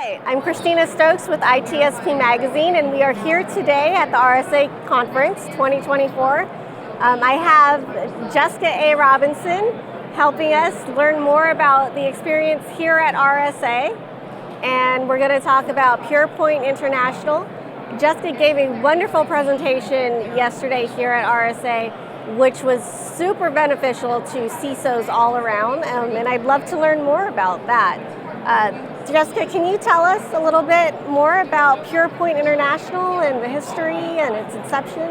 Hi, I'm Christina Stokes with ITSP Magazine, and we are here today at the RSAC Conference 2024. I have Jessica A. Robinson helping us learn more about the experience here at RSA, and we're going to talk about PurePoint International. Jessica gave a wonderful presentation yesterday here at RSA, which was super beneficial to CISOs all around, and I'd love to learn more about that. Jessica, can you tell us a little bit more about PurePoint International and the history and its inception?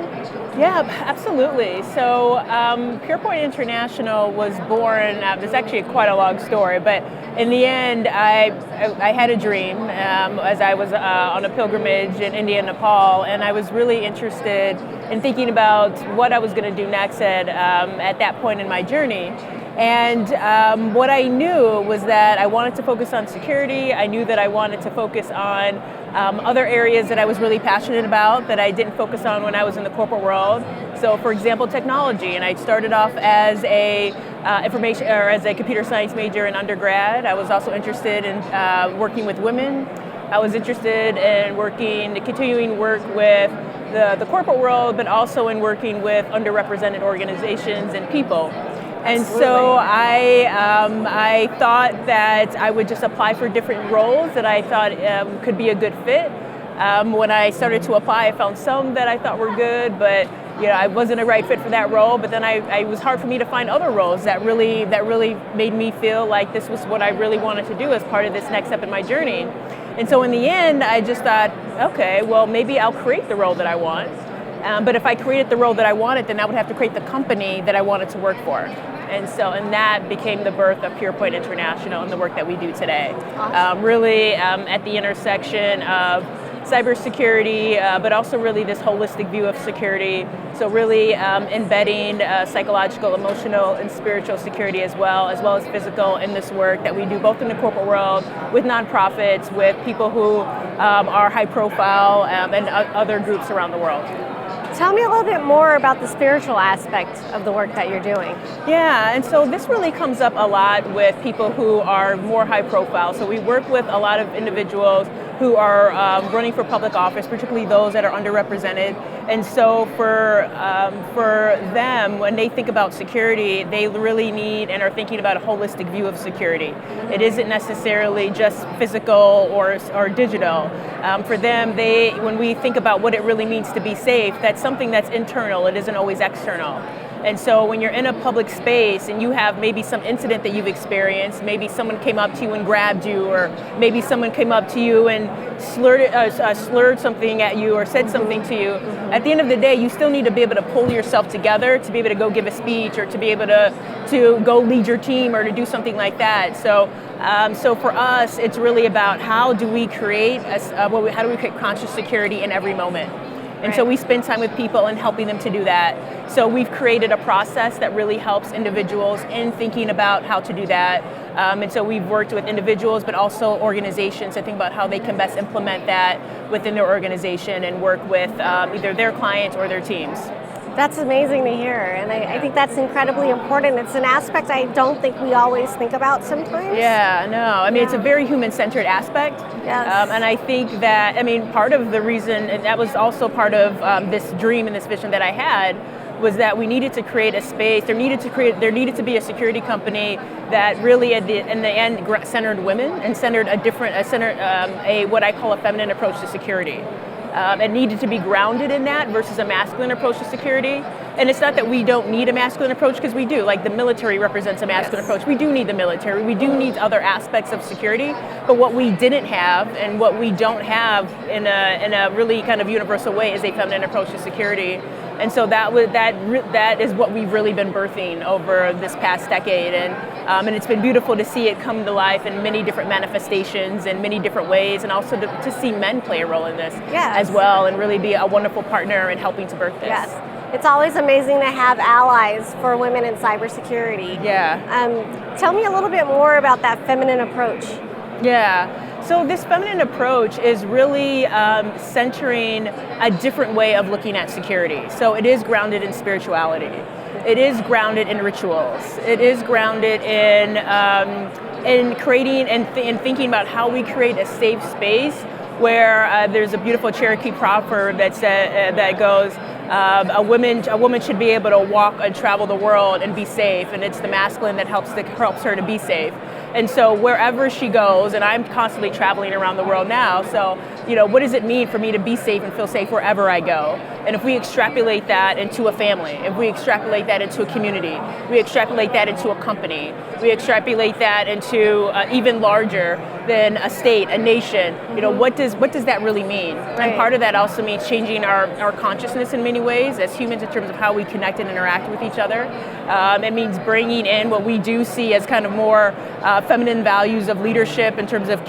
Yeah, absolutely. So PurePoint International was born, there's actually quite a long story, but in the end, I had a dream as I was on a pilgrimage in India and Nepal, and I was really interested in thinking about what I was going to do next at that point in my journey. And what I knew was that I wanted to focus on security. I knew that I wanted to focus on other areas that I was really passionate about that I didn't focus on when I was in the corporate world. So, for example, technology. And I started off as a computer science major in undergrad. I was also interested in working with women. I was interested in continuing work with the corporate world, but also in working with underrepresented organizations and people. And so I thought that I would just apply for different roles that I thought could be a good fit. When I started to apply, I found some that I thought were good, but I wasn't a right fit for that role. But then it was hard for me to find other roles that really made me feel like this was what I really wanted to do as part of this next step in my journey. And so in the end, I just thought, okay, well, maybe I'll create the role that I want. But if I created the role that I wanted, then I would have to create the company that I wanted to work for. And that became the birth of PurePoint International and the work that we do today. Awesome. Really at the intersection of cybersecurity, but also really this holistic view of security. So really embedding psychological, emotional, and spiritual security as well as physical in this work that we do both in the corporate world, with nonprofits, with people who are high profile, and other groups around the world. Tell me a little bit more about the spiritual aspect of the work that you're doing. Yeah, and so this really comes up a lot with people who are more high profile. So we work with a lot of individuals who are running for public office, particularly those that are underrepresented. And so for them, when they think about security, they really need and are thinking about a holistic view of security. It isn't necessarily just physical or digital. For them, when we think about what it really means to be safe, that's something that's internal. It isn't always external. And so when you're in a public space and you have maybe some incident that you've experienced, maybe someone came up to you and grabbed you, or maybe someone came up to you and slurred something at you or said something to you, at the end of the day, you still need to be able to pull yourself together to be able to go give a speech or to be able to go lead your team or to do something like that. So for us, it's really about how do we create conscious security in every moment. And so we spend time with people and helping them to do that. So we've created a process that really helps individuals in thinking about how to do that. And so we've worked with individuals, but also organizations to think about how they can best implement that within their organization and work with either their clients or their teams. That's amazing to hear, and I think that's incredibly important. It's an aspect I don't think we always think about sometimes. Yeah, no, I mean, it's a very human-centered aspect. Yes. And I think that, part of the reason, and that was also part of this dream and this vision that I had, was that we needed to create a space, there needed to be a security company that really in the end centered women and centered what I call a feminine approach to security. It needed to be grounded in that versus a masculine approach to security. And it's not that we don't need a masculine approach, because we do. Like the military represents a masculine approach. We do need the military. We do need other aspects of security. But what we didn't have and what we don't have in a really kind of universal way is a feminine approach to security. And so that is what we've really been birthing over this past decade, and it's been beautiful to see it come to life in many different manifestations in many different ways, and also to see men play a role in this as well, and really be a wonderful partner in helping to birth this. Yes, it's always amazing to have allies for women in cybersecurity. Yeah. Tell me a little bit more about that feminine approach. Yeah. So this feminine approach is really centering a different way of looking at security. So it is grounded in spirituality. It is grounded in rituals. It is grounded in in creating and thinking about how we create a safe space where there's a beautiful Cherokee proverb that goes, a woman should be able to walk and travel the world and be safe, and it's the masculine that helps her to be safe. And so wherever she goes, and I'm constantly traveling around the world now, so what does it mean for me to be safe and feel safe wherever I go? And if we extrapolate that into a family, if we extrapolate that into a community, we extrapolate that into a company, we extrapolate that into even larger than a state, a nation, what does that really mean? Right. And part of that also means changing our consciousness in many ways as humans in terms of how we connect and interact with each other. It means bringing in what we do see as kind of more feminine values of leadership in terms of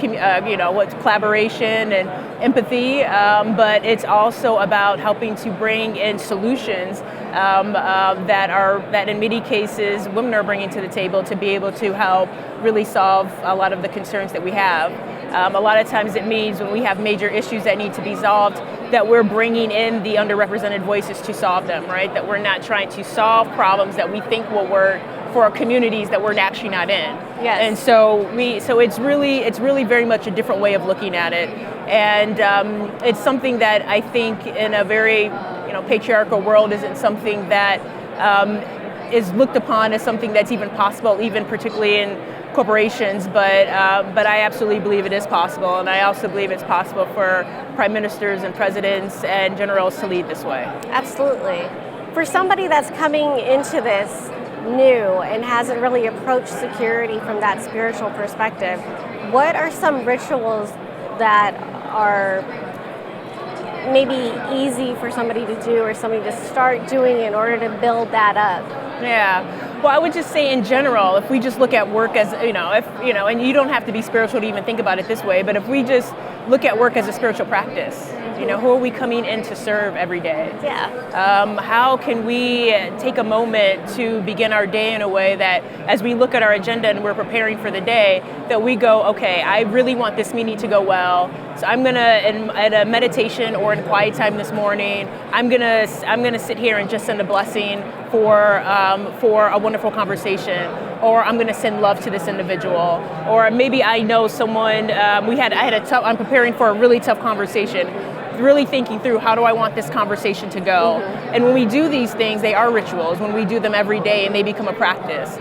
what's collaboration and empathy, but it's also about helping to bring in solutions that in many cases women are bringing to the table to be able to help really solve a lot of the concerns that we have. A lot of times it means when we have major issues that need to be solved, that we're bringing in the underrepresented voices to solve them, right? That we're not trying to solve problems that we think will work for our communities that we're actually not in. Yes. And so it's really very much a different way of looking at it. And it's something that I think in a very patriarchal world isn't something that is looked upon as something that's even possible, even particularly in corporations, but I absolutely believe it is possible, and I also believe it's possible for prime ministers and presidents and generals to lead this way. Absolutely. For somebody that's coming into this new and hasn't really approached security from that spiritual perspective, what are some rituals that are maybe easy for somebody to do or somebody to start doing in order to build that up? Yeah. Well, I would just say in general, if we just look at work as, and you don't have to be spiritual to even think about it this way, but if we just look at work as a spiritual practice, who are we coming in to serve every day? Yeah. How can we take a moment to begin our day in a way that as we look at our agenda and we're preparing for the day, that we go, okay, I really want this meeting to go well. So I'm gonna, at a meditation or in quiet time this morning, I'm gonna sit here and just send a blessing for a wonderful conversation, or I'm gonna send love to this individual, or maybe I know someone. I'm preparing for a really tough conversation, really thinking through how do I want this conversation to go. Mm-hmm. And when we do these things, they are rituals. When we do them every day, and they become a practice.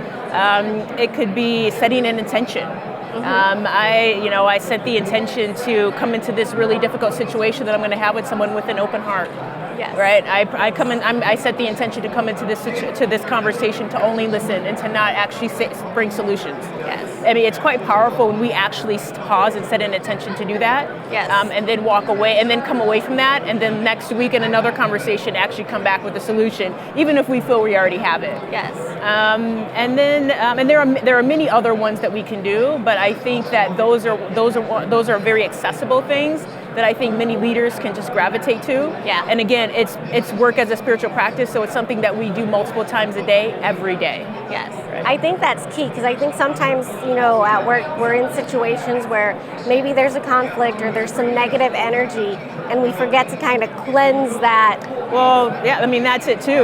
It could be setting an intention. Mm-hmm. I set the intention to come into this really difficult situation that I'm going to have with someone with an open heart. Yes. Right. I set the intention to come into this conversation to only listen and to not actually bring solutions. Yes. I mean, it's quite powerful when we actually pause and set an intention to do that. Yes. And then walk away, and then come away from that, and then next week in another conversation actually come back with a solution, even if we feel we already have it. Yes. And there are many other ones that we can do, but I think that those are very accessible things that I think many leaders can just gravitate to. Yeah. And again, it's work as a spiritual practice, so it's something that we do multiple times a day, every day. Yes. Right. I think that's key, because I think sometimes, at work we're in situations where maybe there's a conflict or there's some negative energy, and we forget to kind of cleanse that. Well, yeah, I mean, that's it too.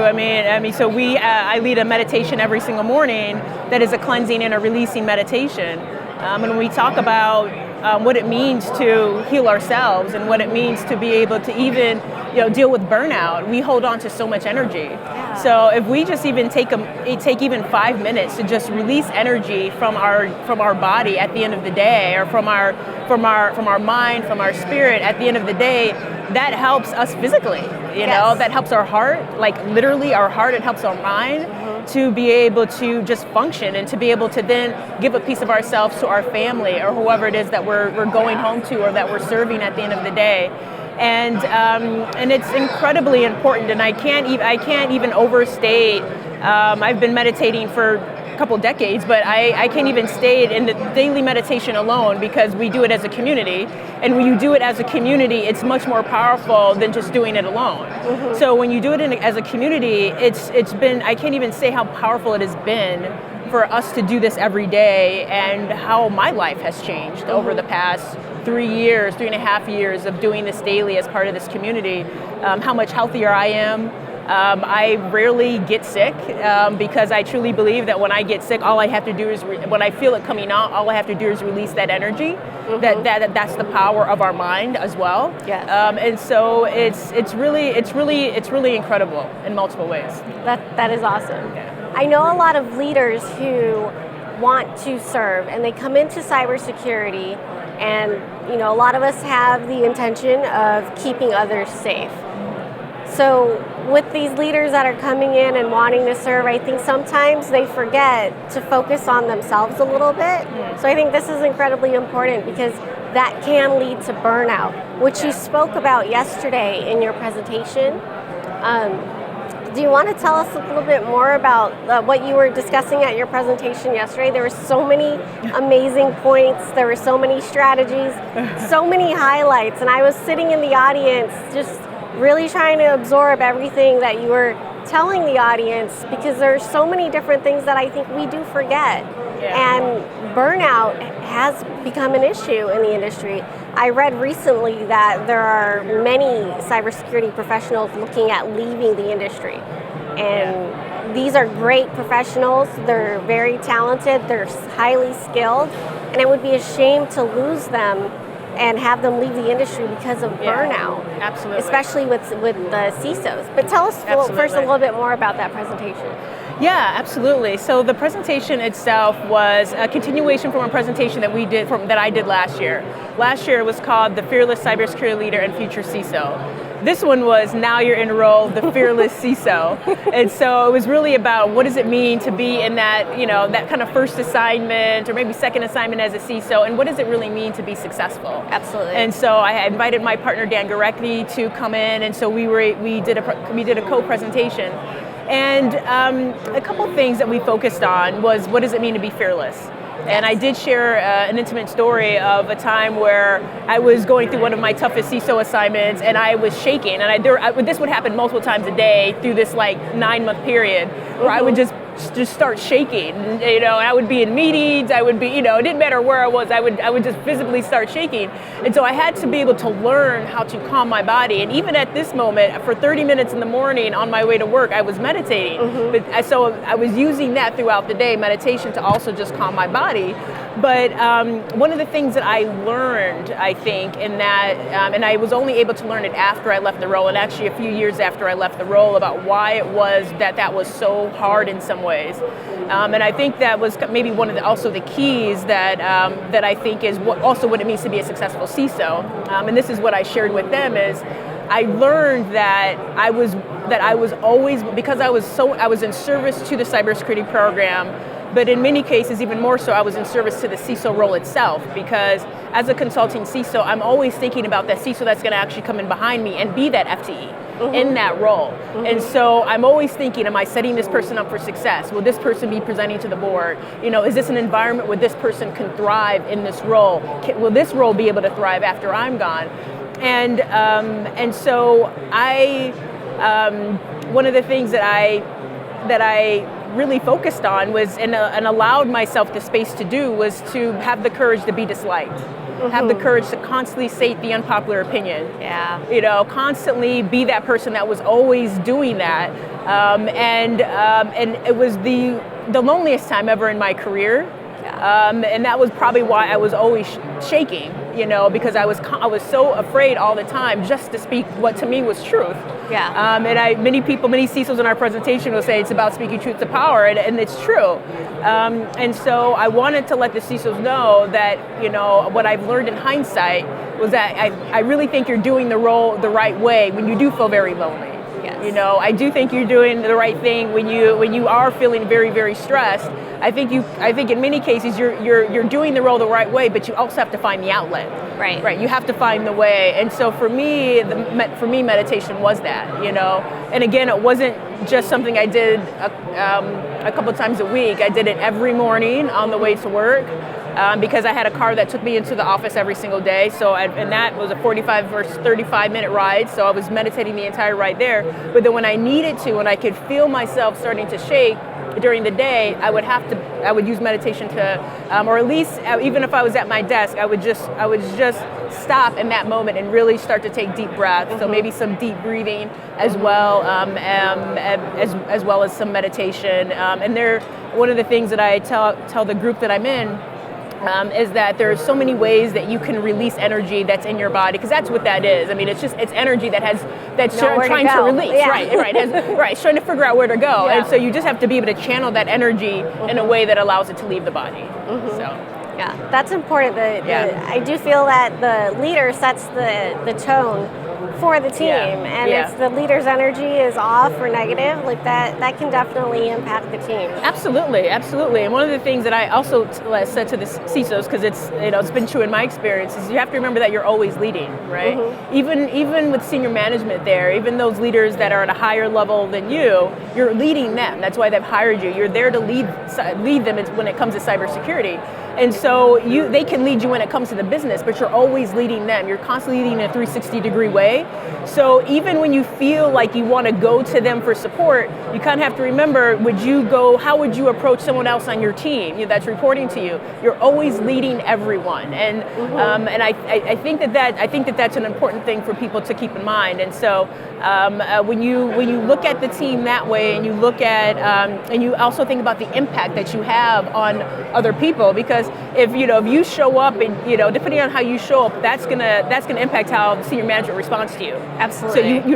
So I lead a meditation every single morning that is a cleansing and a releasing meditation. And when we talk about what it means to heal ourselves and what it means to be able to even deal with burnout, we hold on to so much energy. Yeah. So if we just even take even 5 minutes to just release energy from our body at the end of the day, or from our mind, from our spirit at the end of the day, that helps us physically. Yes. That helps our heart, like literally our heart. It helps our mind. To be able to just function and to be able to then give a piece of ourselves to our family or whoever it is that we're going home to or that we're serving at the end of the day. And it's incredibly important, and I can't even overstate. I've been meditating for a couple decades, but I can't even state in the daily meditation alone, because we do it as a community, and when you do it as a community, it's much more powerful than just doing it alone. Mm-hmm. So when you do it as a community, it's been, I can't even say how powerful it has been for us to do this every day, and how my life has changed over the past 3.5 years of doing this daily as part of this community. How much healthier I am, I rarely get sick because I truly believe that when I get sick, all I have to do is, when I feel it coming out, all I have to do is release that energy. Mm-hmm. That's the power of our mind as well. Yes. And so it's really incredible in multiple ways. That is awesome. Yeah. I know a lot of leaders who want to serve, and they come into cybersecurity, and a lot of us have the intention of keeping others safe. So with these leaders that are coming in and wanting to serve, I think sometimes they forget to focus on themselves a little bit. So I think this is incredibly important because that can lead to burnout, which you spoke about yesterday in your presentation. Do you want to tell us a little bit more about what you were discussing at your presentation yesterday? There were so many amazing points, there were so many strategies, so many highlights, and I was sitting in the audience just really trying to absorb everything that you were telling the audience, because there's so many different things that I think we do forget. Yeah. And burnout has become an issue in the industry. I read recently that there are many cybersecurity professionals looking at leaving the industry. And these are great professionals, they're very talented, they're highly skilled, and it would be a shame to lose them and have them leave the industry because of burnout. Absolutely. Especially with the CISOs. But tell us first a little bit more about that presentation. Yeah, absolutely. So the presentation itself was a continuation from a presentation that I did last year. Last year it was called The Fearless Cybersecurity Leader and Future CISO. This one was Now You're Enrolled, the Fearless CISO. And so it was really about what does it mean to be in that, that kind of first assignment or maybe second assignment as a CISO, and what does it really mean to be successful? Absolutely. And so I had invited my partner Dan Gorecki to come in, and so we did a co-presentation. And a couple things that we focused on was what does it mean to be fearless? And I did share an intimate story of a time where I was going through one of my toughest CISO assignments, and I was shaking. And this would happen multiple times a day through this 9-month period, where I would just start shaking. And I would be in meetings. I would be, it didn't matter where I was. I would just visibly start shaking. And so I had to be able to learn how to calm my body. And even at this moment, for 30 minutes in the morning on my way to work, I was meditating. So I was using that throughout the day, meditation, to also just calm my body. But one of the things that I learned, I think, in that, and I was only able to learn it after I left the role, and actually a few years after I left the role, about why it was that was so hard in some ways. And I think that was maybe one of the keys that I think is what it means to be a successful CISO. And this is what I shared with them is, I learned that I was always, because I was in service to the cybersecurity program, but in many cases, even more so, I was in service to the CISO role itself, because as a consulting CISO, I'm always thinking about that CISO that's going to actually come in behind me and be that FTE in that role. And so I'm always thinking, am I setting this person up for success? Will this person be presenting to the board? Is this an environment where this person can thrive in this role? Will this role be able to thrive after I'm gone? And so one of the things that I really focused on was, and allowed myself the space to do, was to have the courage to be disliked. Have the courage to constantly state the unpopular opinion. Yeah. Constantly be that person that was always doing that. And it was the loneliest time ever in my career. Yeah. And that was probably why I was always shaking, because I was so afraid all the time just to speak what to me was truth. Yeah. And many CISOs in our presentation will say it's about speaking truth to power, and it's true. And so I wanted to let the CISOs know that, what I've learned in hindsight was that I really think you're doing the role the right way when you do feel very lonely. Yes. I do think you're doing the right thing when you are feeling very, very stressed. I think in many cases you're doing the role the right way, but you also have to find the outlet. Right. Right. You have to find the way. And so for me, meditation was that. And again, it wasn't just something I did a couple times a week. I did it every morning on the way to work. Because I had a car that took me into the office every single day. And that was a 45 or 35-minute ride, so I was meditating the entire ride there. But then when I needed to, when I could feel myself starting to shake, during the day, I would use meditation to, or at least even if I was at my desk, I would just stop in that moment and really start to take deep breaths. So maybe some deep breathing as well, as well as some meditation. And one of the things that I tell the group that I'm in is that there are so many ways that you can release energy that's in your body, because that's what that is. I mean, it's energy that's trying to release, yeah. right, trying to figure out where to go, yeah. and so you just have to be able to channel that energy in a way that allows it to leave the body. So. Yeah, that's important. I do feel that the leader sets the tone for the team, and if the leader's energy is off or negative, like that can definitely impact the team. Absolutely. And one of the things that I also said to the CISOs, because it's been true in my experience, is you have to remember that you're always leading, right? Even with senior management there, even those leaders that are at a higher level than you're leading them. That's why they've hired you. You're there to lead them when it comes to cybersecurity. And so they can lead you when it comes to the business, but you're always leading them. You're constantly leading in a 360-degree way. So even when you feel like you want to go to them for support, you kind of have to remember, how would you approach someone else on your team that's reporting to you? You're always leading everyone. And I think that's an important thing for people to keep in mind. And so when you look at the team that way, and you look at and you also think about the impact that you have on other people, because if you show up and depending on how you show up, that's gonna impact how the senior management responds to you. Absolutely. So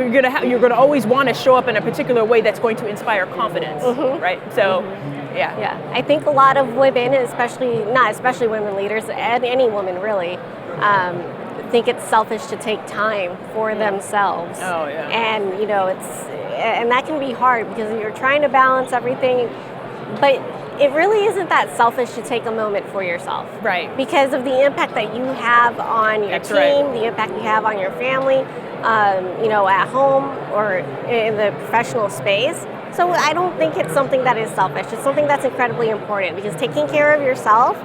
you're gonna always want to show up in a particular way that's going to inspire confidence, right? So. Yeah. I think a lot of women, not especially women leaders, and any woman really, think it's selfish to take time for themselves. Oh yeah. And and that can be hard because you're trying to balance everything, but it really isn't that selfish to take a moment for yourself. Right. Because of the impact that you have on your team, the impact you have on your family, at home or in the professional space. So I don't think it's something that is selfish. It's something that's incredibly important, because taking care of yourself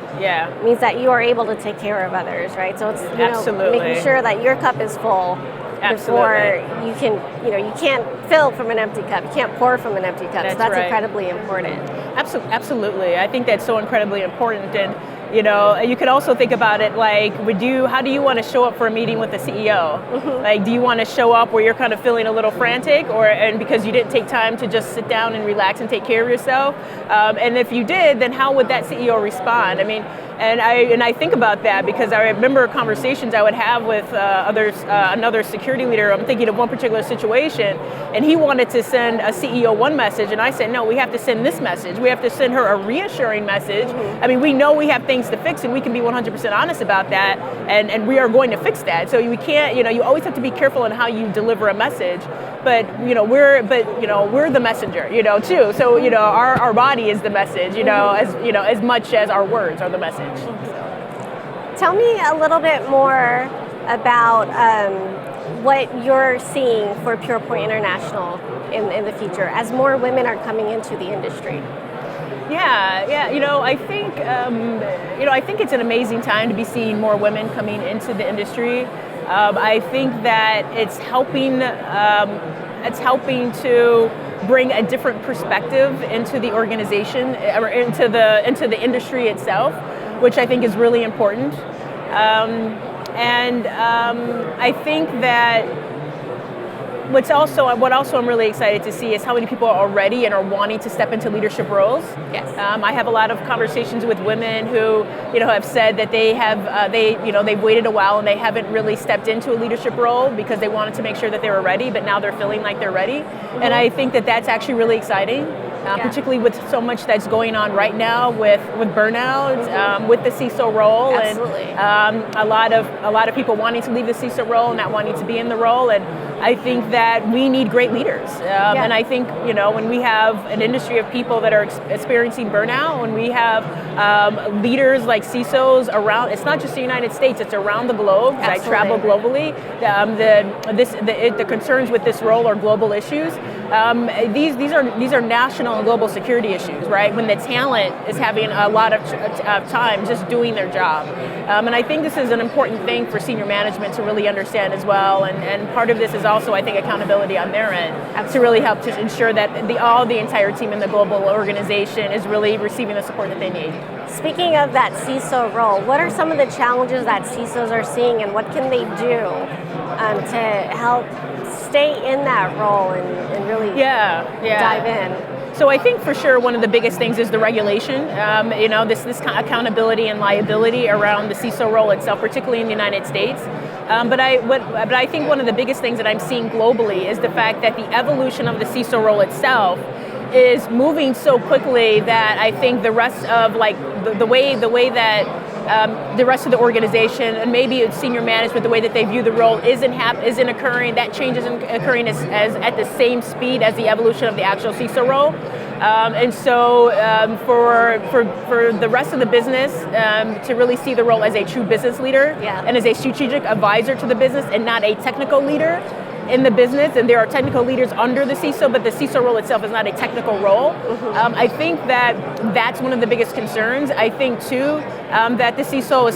means that you are able to take care of others, right? So it's making sure that your cup is full before you can, you can't fill from an empty cup. You can't pour from an empty cup. So that's incredibly important. Absolutely. I think that's so incredibly important. And you could also think about it like, how do you want to show up for a meeting with the CEO? Like, do you want to show up where you're kind of feeling a little frantic, and because you didn't take time to just sit down and relax and take care of yourself? And if you did, then how would that CEO respond? I mean, and I think about that because I remember conversations I would have with another security leader. I'm thinking of one particular situation, and he wanted to send a CEO one message, and I said, no, we have to send this message. We have to send her a reassuring message. I mean, we know we have things to fix, and we can be 100% honest about that, and we are going to fix that. So we can't, you always have to be careful in how you deliver a message. But we're the messenger, too. So our body is the message, as much as our words are the message. Tell me a little bit more about what you're seeing for PurePoint International in the future as more women are coming into the industry. Yeah. I think it's an amazing time to be seeing more women coming into the industry. I think that it's helping to bring a different perspective into the organization or into the industry itself, which I think is really important. I think that what also I'm really excited to see is how many people are ready and are wanting to step into leadership roles. Yes. I have a lot of conversations with women who, have said that they've waited a while and they haven't really stepped into a leadership role because they wanted to make sure that they were ready, but now they're feeling like they're ready. And I think that that's actually really exciting. Particularly with so much that's going on right now with burnout, with the CISO role. Absolutely. And a lot of people wanting to leave the CISO role and not wanting to be in the role. And I think that we need great leaders. And I think, when we have an industry of people that are experiencing burnout, when we have leaders like CISOs around, it's not just the United States, it's around the globe. Absolutely. I travel globally. The concerns with this role are global issues. these are national and global security issues, right? When the talent is having a lot of time just doing their job. And I think this is an important thing for senior management to really understand as well. And part of this is also, I think, accountability on their end to really help to ensure that the entire team in the global organization is really receiving the support that they need. Speaking of that CISO role, what are some of the challenges that CISOs are seeing, and what can they do to help stay in that role and really dive in? So I think for sure one of the biggest things is the regulation. This kind of accountability and liability around the CISO role itself, particularly in the United States. But I think one of the biggest things that I'm seeing globally is the fact that the evolution of the CISO role itself is moving so quickly that I think the rest of the way that the rest of the organization and maybe senior management, the way that they view the role isn't occurring. That change isn't occurring as at the same speed as the evolution of the actual CISO role. And so for the rest of the business to really see the role as a true business leader and as a strategic advisor to the business and not a technical leader in the business, and there are technical leaders under the CISO, but the CISO role itself is not a technical role. I think that's one of the biggest concerns. I think too that the CISO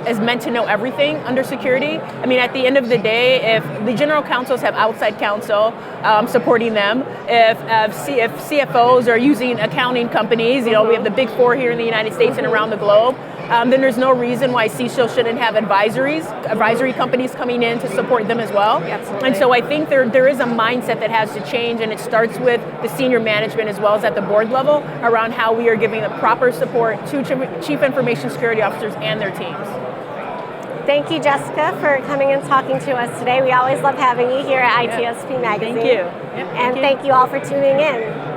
is meant to know everything under security. I mean, at the end of the day, if the general counsels have outside counsel supporting them, if CFOs are using accounting companies, we have the big four here in the United States and around the globe, then there's no reason why CISO shouldn't have advisory companies coming in to support them as well. Absolutely. And so I think there is a mindset that has to change, and it starts with the senior management as well as at the board level around how we are giving the proper support to chief information security officers and their teams. Thank you, Jessica, for coming and talking to us today. We always love having you here at ITSP Magazine. Thank you. Thank you all for tuning in.